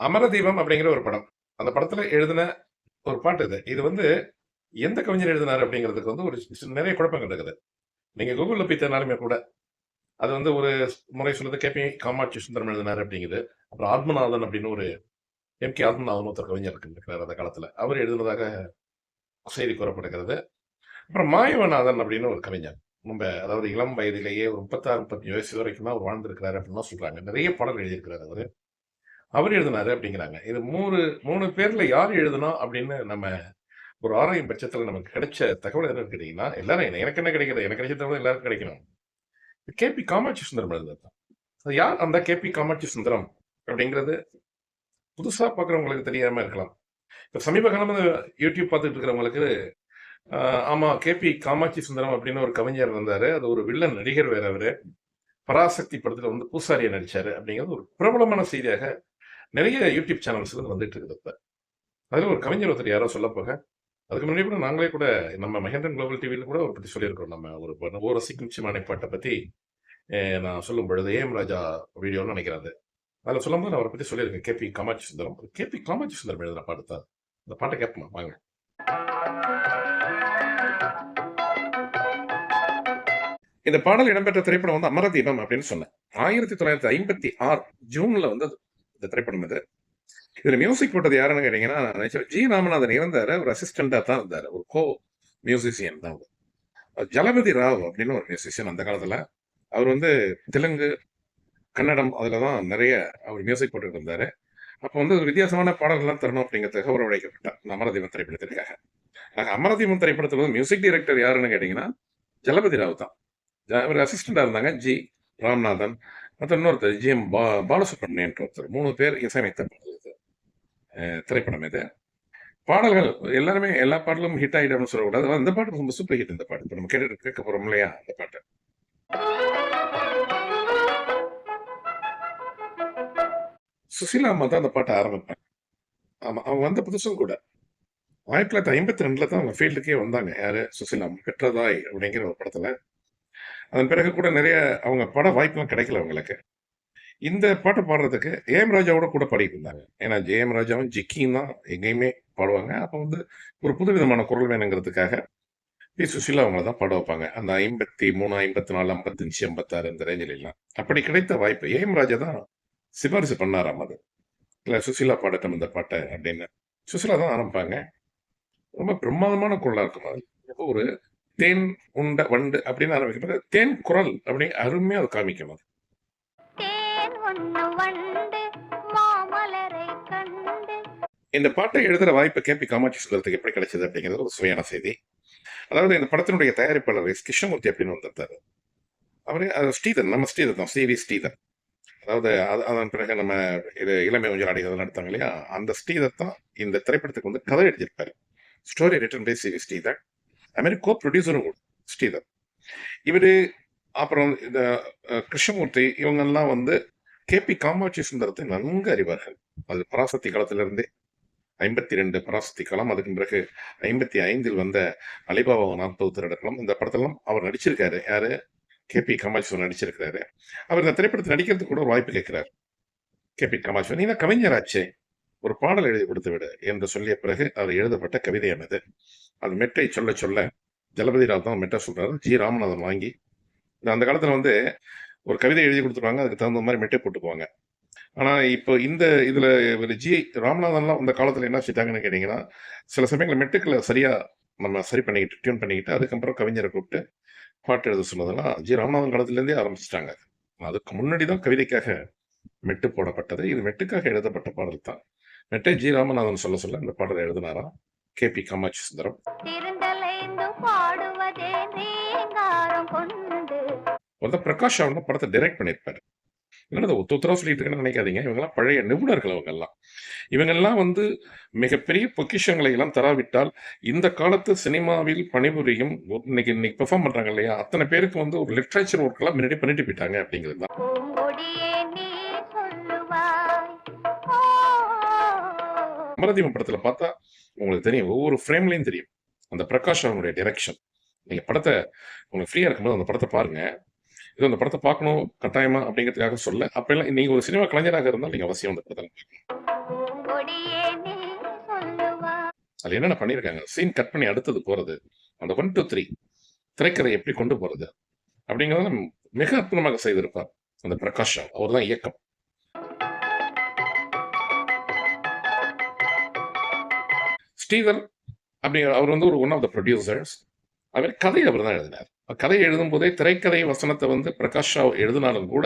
அமரதீபம் அப்படிங்கிற ஒரு படம். அந்த படத்துல எழுதின ஒரு பாட்டு இது. இது வந்து எந்த கவிஞர் எழுதினாரு அப்படிங்கிறதுக்கு வந்து ஒரு நிறைய குழப்பங்கள் இருக்குது. நீங்க கூகுள்ல போய் தேடினாலுமே கூட, அது வந்து ஒரு முறை சொல்லுது கே.பி. காமாட்சி சுந்தரம் எழுதினாரு அப்படிங்குது. அப்புறம் ஆத்மநாதன் அப்படின்னு ஒரு எம்.கே. ஆத்மநாதன் ஒருத்தர் கவிஞர் இருக்கிறார் அந்த காலத்துல. அவர் எழுதினதாக செய்தி கூறப்படுகிறது. அப்புறம் மாயவநாதன் அப்படின்னு ஒரு கவிஞர். ரொம்ப அதாவது இளம் வயதிலேயே ஒரு 36, 35 வயசு வரைக்கும் தான் அவர் வாழ்ந்திருக்கிறாரு அப்படின்னு சொல்றாங்க. நிறைய பாடல் எழுதியிருக்கிறார் அவரு. அவர் எழுதினாரு அப்படிங்கிறாங்க. இது 3 பேர்ல யார் எழுதுனா அப்படின்னு நம்ம ஒரு ஆராயும் பட்சத்துல நமக்கு கிடைச்ச தகவல் என்னன்னு கேட்டீங்கன்னா, எல்லாரும் எனக்கு என்ன கிடைக்குது? எனக்கு கிடைச்ச தகவல் எல்லாருக்கும் கிடைக்கணும். கே.பி. காமாட்சி சுந்தரம் எழுதுனது தான். அது யார் அந்த கே.பி. காமாட்சி சுந்தரம் அப்படிங்கிறது புதுசா பார்க்குறவங்களுக்கு தெரியாம இருக்கலாம். இப்ப சமீப காலமா யூடியூப் பார்த்துட்டு இருக்கிறவங்களுக்கு, ஆமா கே.பி. காமாட்சி சுந்தரம் அப்படின்னு ஒரு கவிஞர் இருந்தாரு. அது ஒரு வில்லன் நடிகர் வேற அவரு. பராசக்தி படத்துல வந்து பூசாரியா நடிச்சாரு அப்படிங்கிறது ஒரு பிரபலமான செய்தியாக நிறைய யூடியூப் சேனல்ஸ்ல வந்துட்டு இருக்குது இப்ப. அதுல ஒரு கவிஞர் ஒருத்தர் யாரோ சொல்லப்போக அதுக்கு முன்னாடி கூட நாங்களே கூட நம்ம மகேந்திரன் குளோபல் டிவியில கூட அவரை பத்தி சொல்லியிருக்கோம். நம்ம ஒரு ஓ ரசிக்கும் சிமானை பாட்டை பத்தி நான் சொல்லும் பொழுது ஏஎம் ராஜா வீடியோன்னு நினைக்கிறேன் அது. அதில் சொல்லும்போது நான் அவரை பத்தி சொல்லியிருக்கேன். கே.பி. காமாட்சி சுந்தரம். கே.பி. காமாட்சி சுந்தரம் எழுதின பாட்டு தான். அந்த பாட்டை கேட்போம் வாங்க. இந்த பாடல் இடம்பெற்ற திரைப்படம் வந்து அமரதீபம் அப்படின்னு சொன்னேன். 1956 ஜூன்ல வந்து இந்த திரைப்படம் இது. இதுல மியூசிக் போட்டது யாருன்னு கேட்டீங்கன்னா, ஜி ராமநாதன் இருந்தாரு. ஒரு அசிஸ்டண்டா தான் இருந்தாரு. ஒரு மியூசிஷியன் தான். ஜலபதி ராவ் அப்படின்னு ஒரு மியூசிஷியன் அந்த காலத்துல. அவர் வந்து தெலுங்கு, கன்னடம் அதுல தான் நிறைய அவர் மியூசிக் போட்டுட்டு இருந்தாரு. அப்போ வந்து ஒரு வித்தியாசமான பாடல்கள்லாம் தரணும் அப்படிங்கிறதுக்காக உழைக்கப்பட்டார் இந்த அமரதீபம் திரைப்படத்திற்காக. அமரதீபம் திரைப்படத்துல வந்து மியூசிக் டைரக்டர் யாருன்னு கேட்டீங்கன்னா, ஜலபதி ராவ் தான். ஒரு அசிஸ்டண்டா இருந்தாங்க ஜி ராமநாதன், மற்ற இன்னொருத்தர் ஜி எம் பாலசுப்ரமணியன் ஒருத்தர். 3 பேர் இசையமைத்த திரைப்படம் இது. பாடல்கள் எல்லாருமே எல்லா பாடலும் ஹிட் ஆகிடும்னு சொல்லக்கூடாது. அந்த பாட்டு ரொம்ப சூப்பர் ஹிட். இந்த பாட்டு இப்போ நம்ம கேட்க போறோம் இல்லையா அந்த பாட்டு. சுசீலா அம்மா தான் அந்த பாட்டை ஆரம்பிப்பாங்க. ஆமா, அவங்க வந்த புதுசும் கூட 1952 தான் அவங்க ஃபீல்டுக்கே வந்தாங்க. யாரு? சுசீலா அம்மா. பெற்றதாய் அப்படிங்கிற ஒரு படத்துல. அதன் பிறகு கூட நிறைய அவங்க பட வாய்ப்புலாம் கிடைக்கல அவங்களுக்கு. இந்த பாட்டை பாடுறதுக்கு ஏஎம் ராஜாவோட கூட பாடிட்டு இருந்தாங்க. ஏன்னா ஜேஎம் ராஜாவும் ஜிக்கியும் தான் எங்கேயுமே பாடுவாங்க. அப்போ வந்து ஒரு புதுவிதமான குரல் வேணுங்கிறதுக்காக பி சுஷீலா அவங்கள தான் பாட வைப்பாங்க. அந்த 53, 54, 55, 56 இந்த ரேஞ்சில் எல்லாம். அப்படி கிடைத்த வாய்ப்பு ஏஎம் ராஜா தான் சிபாரிசு பண்ணாராம் அது. இல்லை சுஷீலா பாடட்டும் இந்த பாட்டை அப்படின்னு. சுஷீலா தான் ஆரம்பிப்பாங்க. ரொம்ப பிரமாதமான குரலா இருக்கும் அது. ஒரு தேன் உண்ட வண்டு அப்படின்னு ஆரம்பிக்கிறது தேன் குரல் அப்படி அருமையா அது காமிக்கும் அது. இந்த பாட்டை எழுதுற வாய்ப்பு கே.பி. காமாட்சி சுந்தரத்துக்கு எப்படி கிடைச்சது அப்படிங்கிறது ஒரு சுவையான செய்தி. அதாவது இந்த படத்தினுடைய தயாரிப்பாளர் எஸ் கிருஷ்ணமூர்த்தி அப்படின்னு வந்திருந்தாரு. அவரு ஸ்ரீதர், நம்ம ஸ்ரீதர் தான், சி.வி. ஸ்ரீதர். அதாவது அதன் பிறகு நம்ம இது இளமை ஊஞ்சல் ஆடிகள் நடத்தாங்க இல்லையா, அந்த ஸ்ரீதர் தான் இந்த திரைப்படத்துக்கு வந்து கதை எழுதியிருப்பாரு. Story written by C V. Sridhar. அது மாதிரி கோ ப்ரொடியூசரும் கூட ஸ்ரீதர். இவரு அப்புறம் இந்த கிருஷ்ணமூர்த்தி இவங்கெல்லாம் வந்து கே.பி. காமாட்சி சுந்தரத்தை நன்கு அறிவார்கள். அது பராசக்தி காலத்திலிருந்தே 52 பராசக்தி காலம், அதுக்கு பிறகு 55 வந்த அலிபாபா 40 திருடர்களும் இந்த படத்தெல்லாம் அவர் நடிச்சிருக்காரு. யாரு? கே.பி. காமாட்சி சுந்தரம் நடிச்சிருக்கிறாரு. அவர் இந்த திரைப்படத்தில் நடிக்கிறதுக்கு கூட ஒரு வாய்ப்பு கேட்கிறார் கே.பி. காமாட்சி சுந்தரம். நீ தான் கவிஞராச்சே, ஒரு பாடல் எழுதி கொடுத்து விடு என்று சொல்லிய பிறகு அவர் எழுதப்பட்ட கவிதையானது. அது மெட்டை சொல்ல சொல்ல ஜலபதி ராவ் தான் மெட்டை சொல்றாரு. ஜி ராமநாதன் வாங்கி அந்த காலத்துல வந்து ஒரு கவிதை எழுதி கொடுத்துருவாங்க, அதுக்கு தகுந்த மாதிரி மெட்டை போட்டுக்குவாங்க. ஆனா இப்போ இந்த இதுல ஒரு ஜி ராமநாதன்லாம் அந்த காலத்துல என்ன செஞ்சாங்கன்னு கேட்டீங்கன்னா, சில சமயங்கள் மெட்டுக்களை சரியா நம்ம சரி பண்ணிக்கிட்டு டியூன் பண்ணிக்கிட்டு அதுக்கப்புறம் கவிஞரை கூப்பிட்டு பாட்டு எழுத சொன்னதெல்லாம் ஜி ராமநாதன் காலத்திலேருந்தே ஆரம்பிச்சிட்டாங்க. அதுக்கு முன்னாடி தான் கவிதைக்காக மெட்டு போடப்பட்டது. இது மெட்டுக்காக எழுதப்பட்ட பாடல் தான். மெட்டை ஜி ராமநாதன் சொல்ல சொல்ல இந்த பாடலை எழுதினாராம் கே.பி. காமாட்சி சுந்தரம். பிரகாஷ் ராவ் படத்தை டைரக்ட் பண்ணியிருப்பாரு. என்னது ஒத்தரா சொல்லிட்டு இருக்கேன்னு நினைக்காதீங்க. இவங்கெல்லாம் பழைய நிபுணர்கள். இவங்கெல்லாம் வந்து மிகப்பெரிய பொக்கிஷங்களை எல்லாம் தராவிட்டால் இந்த காலத்து சினிமாவில் பணிபுரியும் இன்னைக்கு பெர்ஃபார்ம் பண்றாங்க இல்லையா, அத்தனை பேருக்கு வந்து ஒரு லிட்ரேச்சர் ஒர்க் எல்லாம் முன்னாடி பண்ணிட்டு போயிட்டாங்க அப்படிங்கிறது தான். அமரதீபம் படத்துல பார்த்தா உங்களுக்கு தெரியும், ஒவ்வொரு ஃப்ரேம்லயும் தெரியும் அந்த பிரகாஷ் ராவனுடைய டைரக்ஷன். நீங்க படத்தை உங்களுக்கு ஃப்ரீயா இருக்கும்போது அந்த படத்தை பாருங்க. இது அந்த படத்தை பார்க்கணும் கட்டாயமா அப்படிங்கிறதுக்காக சொல்ல. அப்ப எல்லாம் நீங்க ஒரு சினிமா கலைஞராக இருந்தால் நீங்க அவசியம் அந்த படத்தை அதுல என்னென்ன பண்ணியிருக்காங்க, சீன் கட் பண்ணி அடுத்தது போறது, அந்த 1 2 3 திரைக்கதை எப்படி கொண்டு போறது அப்படிங்கிறத மிக அற்புதமாக செய்திருப்பார் அந்த பிரகாஷ் ராவ். அவர் தான் இயக்கம். ஸ்ரீதர் அப்படிங்கிற அவர் வந்து ஒரு ஒன் ஆஃப் த ப்ரொடியூசர்ஸ். அவர் கதை அவர் தான் எழுதினார். கதை எழுதும்போதே திரைக்கதை வசனத்தை வந்து பிரகாஷ் ராவ் எழுதினாலும் கூட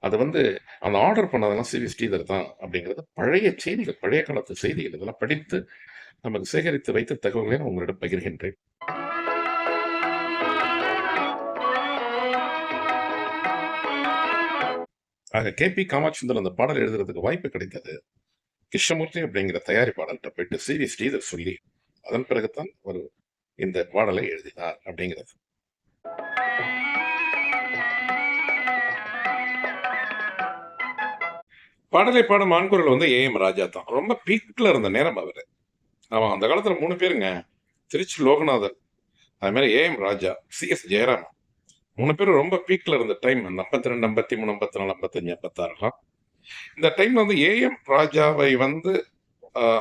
அதை வந்து அந்த ஆர்டர் பண்ணதெல்லாம் சி வி ஸ்ரீதர் தான் அப்படிங்கிறது பழைய செய்திகள், பழைய காலத்து செய்திகள் இதெல்லாம் படித்து நமக்கு சேகரித்து வைத்த தகவல்களை நான் உங்களிடம் பகிர்கின்றேன். ஆக கே.பி. காமாட்சிசுந்தரம் அந்த பாடல் எழுதுறதுக்கு வாய்ப்பு கிடைத்தது கிருஷ்ணமூர்த்தி அப்படிங்கிற தயாரிப்பாளர்கிட்ட போயிட்டு சி வி ஸ்ரீதர் சொல்லி, அதன் பிறகுதான் அவர் இந்த பாடலை எழுதினார் அப்படிங்கிறது. பாடலை பாடும் ஆண்குரல் வந்து ஏ.எம். ராஜா தான். ரொம்ப பீக்ல இருந்த நேரம் அவரு. அவன் அந்த காலத்துல 3 பேருங்க. திருச்சி லோகநாதன், அது மாதிரி ஏ.எம். ராஜா, சி.எஸ். ஜெயராம். 3 பேரும் ரொம்ப பீக்ல இருந்த டைம். 52, 53, 54, 55, 56 இந்த டைம்ல வந்து ஏ.எம். ராஜாவை வந்து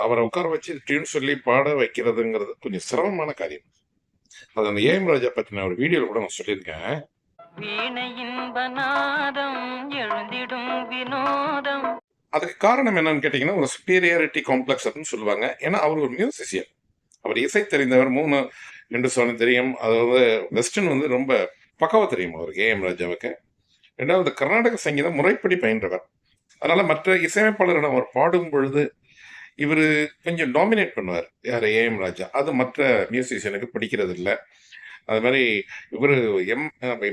அவரை உட்கார வச்சு டியூன் சொல்லி பாட வைக்கிறதுங்கிறது கொஞ்சம் சிரமமான காரியம். அது அந்த ஏ.எம். ராஜா பத்தி நான் ஒரு வீடியோல கூட நான் சொல்லியிருக்கேன். அதுக்கு காரணம் என்னன்னு கேட்டீங்கன்னா, ஒரு சுப்பீரியாரிட்டி காம்ப்ளெக்ஸ் அப்படின்னு சொல்லுவாங்க. ஏன்னா அவர் ஒரு மியூசிஷியன். அவர் இசை தெரிந்தவர். 2 சாணம் தெரியும். அதாவது வெஸ்டர்ன் வந்து ரொம்ப பக்காவா தெரியும் அவருக்கு, ஏ.எம். ராஜாவுக்கு. 2வது கர்நாடக சங்கீதம் முறைப்படி பயின்றவர். அதனால மற்ற இசையமைப்பாளரிடம் அவர் பாடும் பொழுது இவரு கொஞ்சம் டாமினேட் பண்ணுவார். யாரு? ஏ.எம். ராஜா. அது மற்ற மியூசிஷியனுக்கு பிடிக்கிறது இல்ல. அது மாதிரி இவரு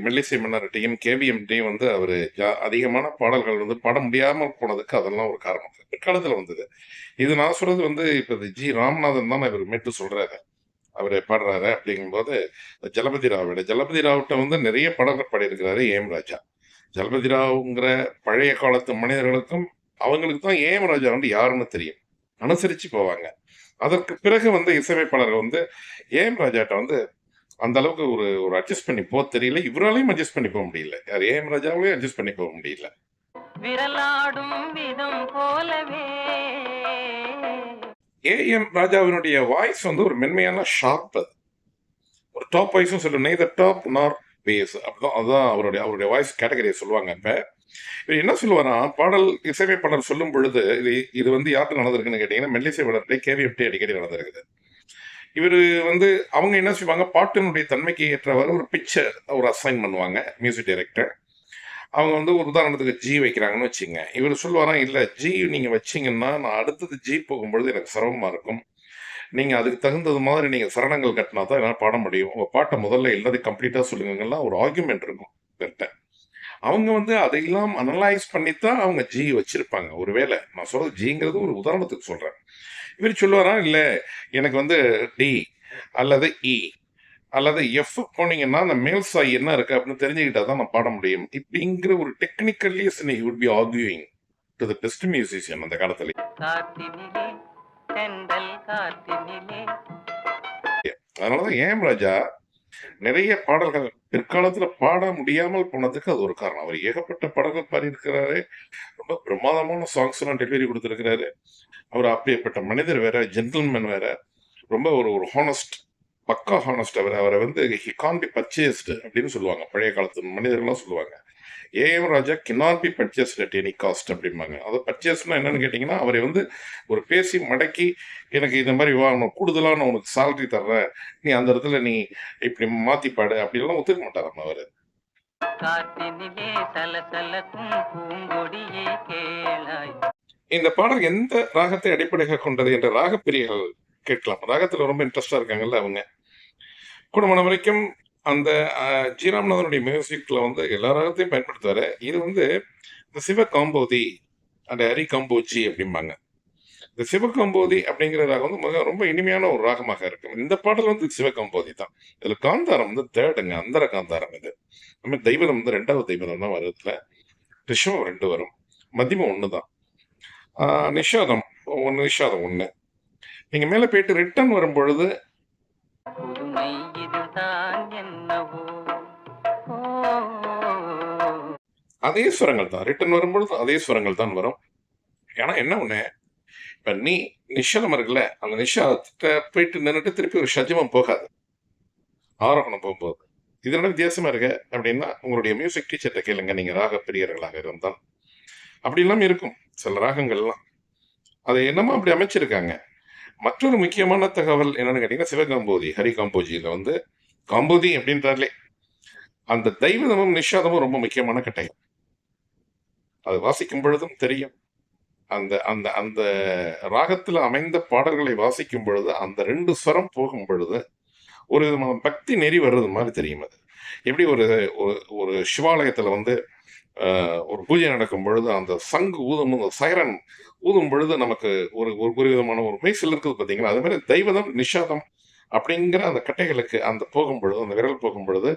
மெல்லிசை மன்னர் டி.எம். கே.வி.எம்.டி வந்து அவரு அதிகமான பாடல்கள் வந்து பாட முடியாம போனதுக்கு அதெல்லாம் ஒரு காரணம். பிற்காலத்துல வந்தது. இது நான் சொல்றது வந்து இப்ப ஜி. ராமநாதன் தான் இவர் மீட்டு சொல்றாரு. அவரு பாடுறாரு அப்படிங்கும்போது ஜலபதி ராவோட ஜலபதி ராவ்கிட்ட வந்து நிறைய பாடல்கள் பாடியிருக்கிறாரு ஏ.எம். ராஜா. ஜலபதி ராவ்ங்கிற பழைய காலத்து மனிதர்களுக்கும் அவங்களுக்கு தான் ஏ.எம். ராஜா வந்து யாருன்னு தெரியும். அனுசரிச்சு போவாங்க. அதற்கு பிறகு வந்து இசையமைப்பாளர்கள் வந்து ஏ.எம். ராஜாட்ட வந்து அந்த அளவுக்கு ஒரு ஒரு அட்ஜஸ்ட் பண்ணி போக தெரியல. இவராலையும் அட்ஜஸ்ட் பண்ணி போக முடியல. யார்? ஏ.எம். ராஜாவையும் அட்ஜஸ்ட் பண்ணி போக முடியல. விரலாடும் விதம் போலவே ஏ.எம். ராஜாவினுடைய வாய்ஸ் வந்து ஒரு மென்மையான ஷார்ப். ஒரு டாப் வாய்ஸும் சொல்லும். நெய்தர் டாப் நார் பேஸ். அப்படிதான் அதுதான் அவருடைய வாய்ஸ் கேட்டகரியை சொல்லுவாங்க. இப்ப இவர் என்ன சொல்லுவாரா, பாடல் இசையமைப்பாளர் சொல்லும் பொழுது இது வந்து யார்கிட்ட நடந்திருக்குன்னு கேட்டீங்கன்னா, மெல்லிசை வளர்ட்டை கேவிஎஃப்டி அடிக்கடி நடந்திருக்குது. இவர் வந்து அவங்க என்ன செய்வாங்க, பாட்டினுடைய தன்மைக்கு ஏற்றவாறு ஒரு பிக்சர் ஒரு அசைன் பண்ணுவாங்க மியூசிக் டைரக்டர். அவங்க வந்து ஒரு உதாரணத்துக்கு ஜி வைக்கிறாங்கன்னு வச்சுங்க. இவர் சொல்லுவாராம், இல்லை ஜி நீங்கள் வச்சிங்கன்னா நான் அடுத்தது ஜி போகும்பொழுது எனக்கு சிரமமாக இருக்கும். நீங்கள் அதுக்கு தகுந்தது மாதிரி நீங்கள் சரணங்கள் கட்டினா தான் என்னால் பாட முடியும். உங்கள் பாட்டை முதல்ல எல்லாத்தையும் கம்ப்ளீட்டாக சொல்லுங்கன்னா ஒரு ஆர்குமெண்ட் இருக்கும் இவர்கிட்ட. அவங்க வந்து அதையெல்லாம் அனலைஸ் பண்ணித்தான் அவங்க ஜி வச்சிருப்பாங்க. ஒருவேளை நான் சொல்றது ஜிங்கிறது ஒரு உதாரணத்துக்கு சொல்றேன். இவர் சொல்லுவாரா, இல்லை எனக்கு வந்து டி அல்லது இ அல்லது எஃப் போனீங்கன்னா அந்த மேல் சாய் என்ன இருக்கு அப்படின்னு தெரிஞ்சுக்கிட்டா தான் நான் பாட முடியும். இப்படிங்கிற ஒரு technically would be arguing to the best musician அந்த காலத்துல. அதனாலதான் ஏ.எம். ராஜா நிறைய பாடல்கள் பிற்காலத்துல பாட முடியாமல் போனதுக்கு அது ஒரு காரணம். அவர் ஏகப்பட்ட பாடல்கள் பாடியிருக்கிறாரு. ரொம்ப பிரமாதமான சாங்ஸ் எல்லாம் டெலிவரி கொடுத்திருக்கிறாரு. அவர் அப்படியேப்பட்ட மனிதர் வேற, ஜென்டில்மேன் வேற, ரொம்ப ஒரு ஒரு ஹானஸ்ட், பக்கா ஹானஸ்ட். அவரை வந்து ஹி கான் பி பர்ச்சேஸ்டு அப்படின்னு சொல்லுவாங்க. பழைய காலத்து மனிதர்கள்லாம் சொல்லுவாங்க. A M. Raja cannot be purchased at any cost அப்படிம்பாங்க. அதை பர்ச்சேஸ்னா என்னன்னு கேட்டீங்கன்னா, அவரை வந்து ஒரு பேசி மடக்கி எனக்கு இந்த மாதிரி வாங்கணும், கூடுதலாக நான் உனக்கு சேலரி தர்றேன், நீ அந்த இடத்துல நீ இப்படி மாத்தி பாடு அப்படிலாம் ஒத்துக்க மாட்டாராம் அவரு. இந்த பாடல் எந்த ராகத்தை அடிப்படையாக கொண்டது என்ற ராகப்பிரியர்கள் கேட்கலாம். ராகத்துல ரொம்ப இன்ட்ரெஸ்டா இருக்காங்கல்ல அவங்க. கூடுமான வரைக்கும் அந்த ஜி. ராமநாதனுடைய மியூசிக்ல வந்து எல்லா ராகத்தையும் பயன்படுத்துவாரு. இது வந்து இந்த சிவகாம்போதி அந்த ஹரி காம்போஜி அப்படிம்பாங்க. இந்த சிவகாம்போதி அப்படிங்கிற ராகம் வந்து ரொம்ப இனிமையான ஒரு ராகமாக இருக்கு. இந்த பாடல் வந்து சிவகாம்போதி தான். இதுல காந்தாரம் வந்து தேர்டுங்க, அந்தர காந்தாரம். இது நம்ம தெய்வம் வந்து 2வது தெய்வம் தான் வருதுல. ரிஷபம் 2 வரும், மதியம் 1 தான். நிஷாதம் 1. நீங்க மேல போயிட்டு ரிட்டர்ன் வரும் பொழுது அதே ஸ்வரங்கள் தான். ரிட்டர்ன் வரும்பொழுது அதே ஸ்வரங்கள் தான் வரும். ஏன்னா என்ன ஒண்ணு, இப்ப நிஷாலம் இருக்குல்ல, அந்த நிஷா போயிட்டு நின்னுட்டு திருப்பி ஒரு ஷட்ஜமம் போகாது. ஆரோகணம் போகும்போது. இது என்ன வித்தியாசமா இருக்கு அப்படின்னா, உங்களுடைய மியூசிக் டீச்சர்ட்ட கேளுங்க. நீங்க ராக பிரியர்களாக இருந்தால். அப்படி இல்லாம இருக்கும். சில ராகங்கள்லாம். அதை என்னமோ அப்படி அமைச்சிருக்காங்க. மற்றொரு முக்கியமான தகவல் என்னன்னு கேட்டீங்கன்னா, சிவகாம்போதி, ஹரி காம்போஜியில வந்து காம்போதி அப்படின்றாலே, அந்த தைவதமும், நிஷாதமும் ரொம்ப முக்கியமான கட்டைகள். அது வாசிக்கும் பொழுதும் தெரியும். அந்த அந்த அந்த ராகத்துல அமைந்த பாடல்களை வாசிக்கும் பொழுது, அந்த 2 ஸ்வரம் போகும் பொழுது, ஒரு விதமான பக்தி நெறி வர்றது மாரி தெரியும் அது. எப்படி ஒரு ஒரு ஒரு சிவாலயத்துல வந்து ஒரு பூஜை நடக்கும் பொழுது அந்த சங்கு ஊதும் அந்த சைரன் ஊதும் பொழுது நமக்கு ஒரு ஒரு ஒரு விதமான ஒரு மெய்சில் இருக்குது பார்த்தீங்களா? அது மாதிரி தெய்வதம், நிஷாதம் அப்படிங்கிற அந்த கட்டைகளுக்கு அந்த போகும் பொழுது, அந்த விரல் போகும் பொழுது,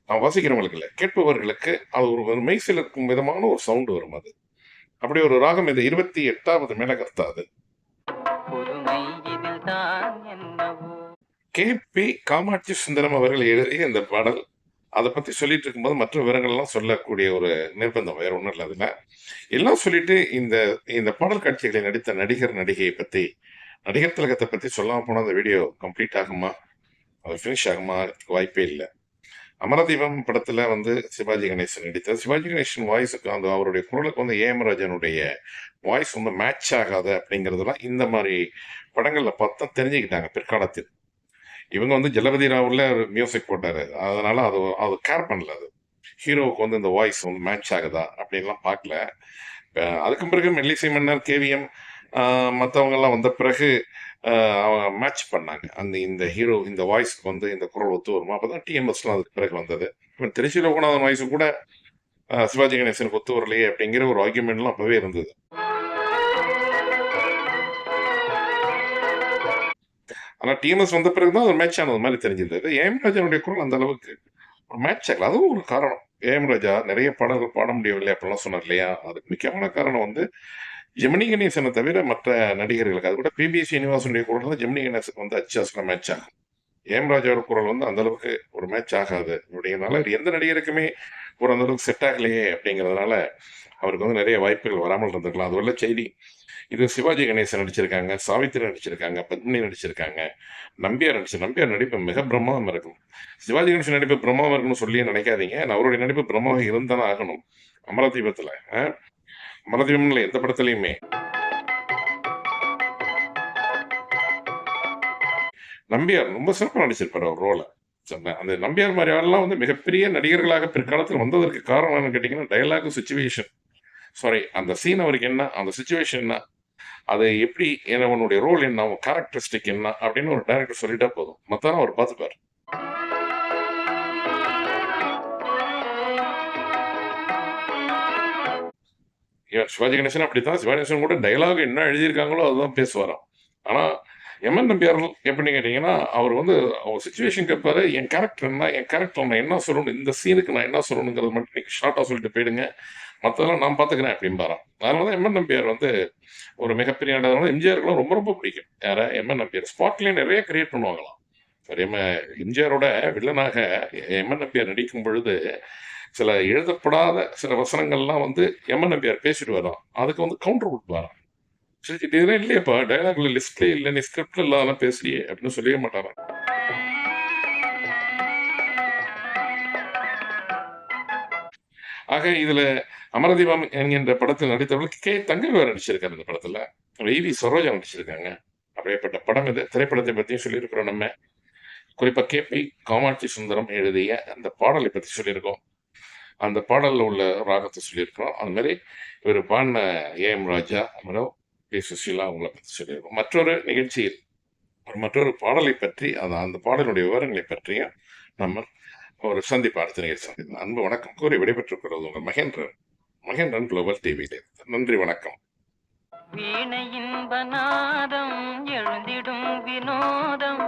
வாசிக்கிறவங்களுக்கு இல்ல, கேட்பவர்களுக்கு அது ஒரு மெய்சில் இருக்கும் விதமான ஒரு சவுண்ட் வரும் அது. அப்படி ஒரு ராகம் இது 28வது மேளகர்த்தா அது. கே.பி. காமாட்சி சுந்தரம் அவர்கள் எழுதிய இந்த பாடல். அத பத்தி சொல்லிட்டு இருக்கும்போது மற்ற விவரங்கள்லாம் சொல்லக்கூடிய ஒரு நிர்பந்தம். வேற ஒண்ணும் இல்ல அதுல. எல்லாம் சொல்லிட்டு இந்த இந்த பாடல் காட்சிகளில் நடித்த நடிகர், நடிகையை பத்தி, நடிகர் திலகத்த பத்தி சொல்லாம போனா அந்த வீடியோ கம்ப்ளீட் ஆகுமா? அது ஃபினிஷ் ஆகுமா? வாய்ப்பே இல்ல. அமரதீபம் படத்துல வந்து சிவாஜி கணேசன் நடித்தார். சிவாஜி கணேசன் வாய்ஸுக்கு அந்த அவருடைய குரலுக்கு வந்து ஏ.எம். ராஜனுடைய வாய்ஸ் வந்து மேட்ச் ஆகாது அப்படிங்கிறதெல்லாம் இந்த மாரி படங்கள்ல பார்த்தா தெரிஞ்சுக்கிட்டாங்க பிற்காலத்தில். இவங்க வந்து ஜலபதி ராவுல மியூசிக் போட்டாரு. அதனால அது அது கேர் பண்ணல அது. ஹீரோவுக்கு வந்து இந்த வாய்ஸ் வந்து மேட்ச் ஆகுதா அப்படின்லாம் பார்க்கல. அதுக்கும் பிறகு மெல்லிசை மன்னர், கேவிஎம் மத்தவங்கலாம் வந்த பிறகு அவங்க மேட்ச் பண்ணாங்க. இந்த ஹீரோ இந்த வாய்ஸ்க்கு வந்து இந்த குரல் ஒத்து வருமா? அப்பதான் டிஎம்எஸ்லாம் அதுக்கு பிறகு வந்தது. இவன் திருச்சி லோகநாதன் வாய்ஸ் கூட சிவாஜி கணேசனுக்கு ஒத்து வரலையே அப்படிங்கிற ஒரு ஆர்குமெண்ட்லாம் அப்பவே இருந்தது. ஆனா டிஎம்எஸ் வந்த பிறகு தான் அது மேட்ச் ஆனது மாதிரி தெரிஞ்சது. ஏஎம் ராஜாவுடைய குரல் அந்த அளவுக்கு ஒரு மேட்ச் ஆகல. அதுவும் ஒரு காரணம். ஏஎம் ராஜா நிறைய பாடல்கள் பாட முடியவில்லை அப்படிலாம் சொன்னார் இல்லையா? அதுக்கு முக்கியமான காரணம் வந்து ஜெமினி கணேசனை தவிர மற்ற நடிகர்களுக்கு, அது கூட பிபி ஸ்ரீனிவாசனுடைய குரல் தான் ஜெமினி கணேசனுக்கு வந்து அச்சு மேட்ச் ஆகும். ஏஎம் ராஜாவோட குரல் வந்து அந்த அளவுக்கு ஒரு மேட்ச் ஆகாது அப்படிங்கிறதுனால எந்த நடிகருக்குமே ஒரு அந்த அளவுக்கு செட் ஆகலையே அப்படிங்கிறதுனால அவருக்கு வந்து நிறைய வாய்ப்புகள் வராமல் இருந்திருக்கலாம். அது உள்ள செய்தி. இது சிவாஜி கணேசன் நடிச்சிருக்காங்க, சாவித்திரி நடிச்சிருக்காங்க, பத்மினி நடிச்சிருக்காங்க, நம்பியார் நடிப்பு மிக பிரம்மாதம் இருக்கும். சிவாஜி கணேசன் நடிப்பு பிரம்மாதம் இருக்குன்னு சொல்லியே நினைக்காதீங்க. அவருடைய நடிப்பு பிரம்மாதம் இருந்தாலும் ஆகணும். அமரதீபத்துல அமரதீபம்ல எந்த படத்துலயுமே நம்பியார் ரொம்ப சிறப்பா நடிச்சிருப்பாரு அவர் ரோல. சொன்னேன். அந்த நம்பியார் மாரி ஆள்லாம் வந்து மிகப்பெரிய நடிகர்களாக பிற்காலத்தில் வந்ததற்கு காரணம் என்னன்னு கேட்டீங்கன்னா, டயலாக், சிச்சுவேஷன். சாரி அந்த சீன் அவருக்கு என்ன? அந்த சிச்சுவேஷன் என்ன? அது எப்படி அவனுடைய ரோல் என்ன? அவன் கேரக்டரிஸ்டிக் என்ன? அப்படின்னு ஒரு டைரக்டர் சொல்லிட்டா போதும். மத்ததெல்லாம் அவர் பார்த்துப்பாரு. சிவாஜி கணேசன் அப்படித்தான். சிவாஜி கணேசன் கூட டயலாக் என்ன எழுதியிருக்காங்களோ அதுதான் பேசுவாராம். ஆனா எம்என் நம்பியார் எப்படின்னு கேட்டீங்கன்னா, அவர் வந்து அவர் சிச்சுவேஷன் கேட்பாரு. என் கேரக்டர் என்ன? என் கேரக்டர் நான் என்ன சொல்லணும்? இந்த சீனுக்கு நான் என்ன சொல்லணுங்கிறது மட்டும் நீங்க ஷார்ட்டா சொல்லிட்டு போயிடுங்க. மத்ததெல்லாம் நான் பார்த்துக்கிறேன் அப்படிம்பாராம். அதனால தான் எம்என் நம்பியார் வந்து ஒரு மிகப்பெரிய ஆண்டதுனால எம்ஜிஆருக்குலாம் ரொம்ப ரொம்ப பிடிக்கும். யார? எம்என் நம்பியார். ஸ்பாட்லயே நிறைய கிரியேட் பண்ணுவாங்களாம். எம்ஜிஆரோட வில்லனாக எம்என் நம்பியார் நடிக்கும் பொழுது, சில எழுதப்படாத சில வசனங்கள்லாம் வந்து எம்என் நம்பியார் பேசிட்டு வரான். அதுக்கு வந்து கவுண்டர் குடுப்பாராம். சரி இதெல்லாம் இல்லையேப்பா, டயலாக்ல லிஸ்ட்லயே இல்ல, நீ ஸ்கிரிப்ட்ல இல்லாம பேசுறியே அப்படின்னு சொல்லவே மாட்டாராம். ஆக இதுல அமரதீபம் என்கின்ற படத்தில் நடித்தவர்கள் தங்கவேல் நடிச்சிருக்காரு இந்த படத்துல. வி சரோஜா நடிச்சிருக்காங்க. அப்படியேப்பட்ட படம் இது. திரைப்படத்தை பத்தியும் சொல்லியிருக்கிறோம் நம்ம. குறிப்பா கே.பி. காமாட்சி சுந்தரம் எழுதிய அந்த பாடலை பத்தி சொல்லியிருக்கோம். அந்த பாடல்ல உள்ள ராகத்தை சொல்லியிருக்கிறோம். அது மாதிரி இவர் பாடின ஏ.எம். ராஜா, அப்புறம் பி. சுசீலா அவங்கள பத்தி சொல்லியிருக்கோம். மற்றொரு நிகழ்ச்சியில் மற்றொரு பாடலை பற்றி அந்த பாடலுடைய விவரங்களை பற்றியும் நம்ம ஒரு சந்திப்பு அடுத்த நிகழ்ச்சி சந்திப்போம். அன்பு வணக்கம் கூறி விடைபெற்றுக் கொள்வது உங்கள் மகேந்திரன் குளோபல் டிவியிலே. நன்றி, வணக்கம். வீணையின் பநாதம் எழுந்திடும் வினோதம்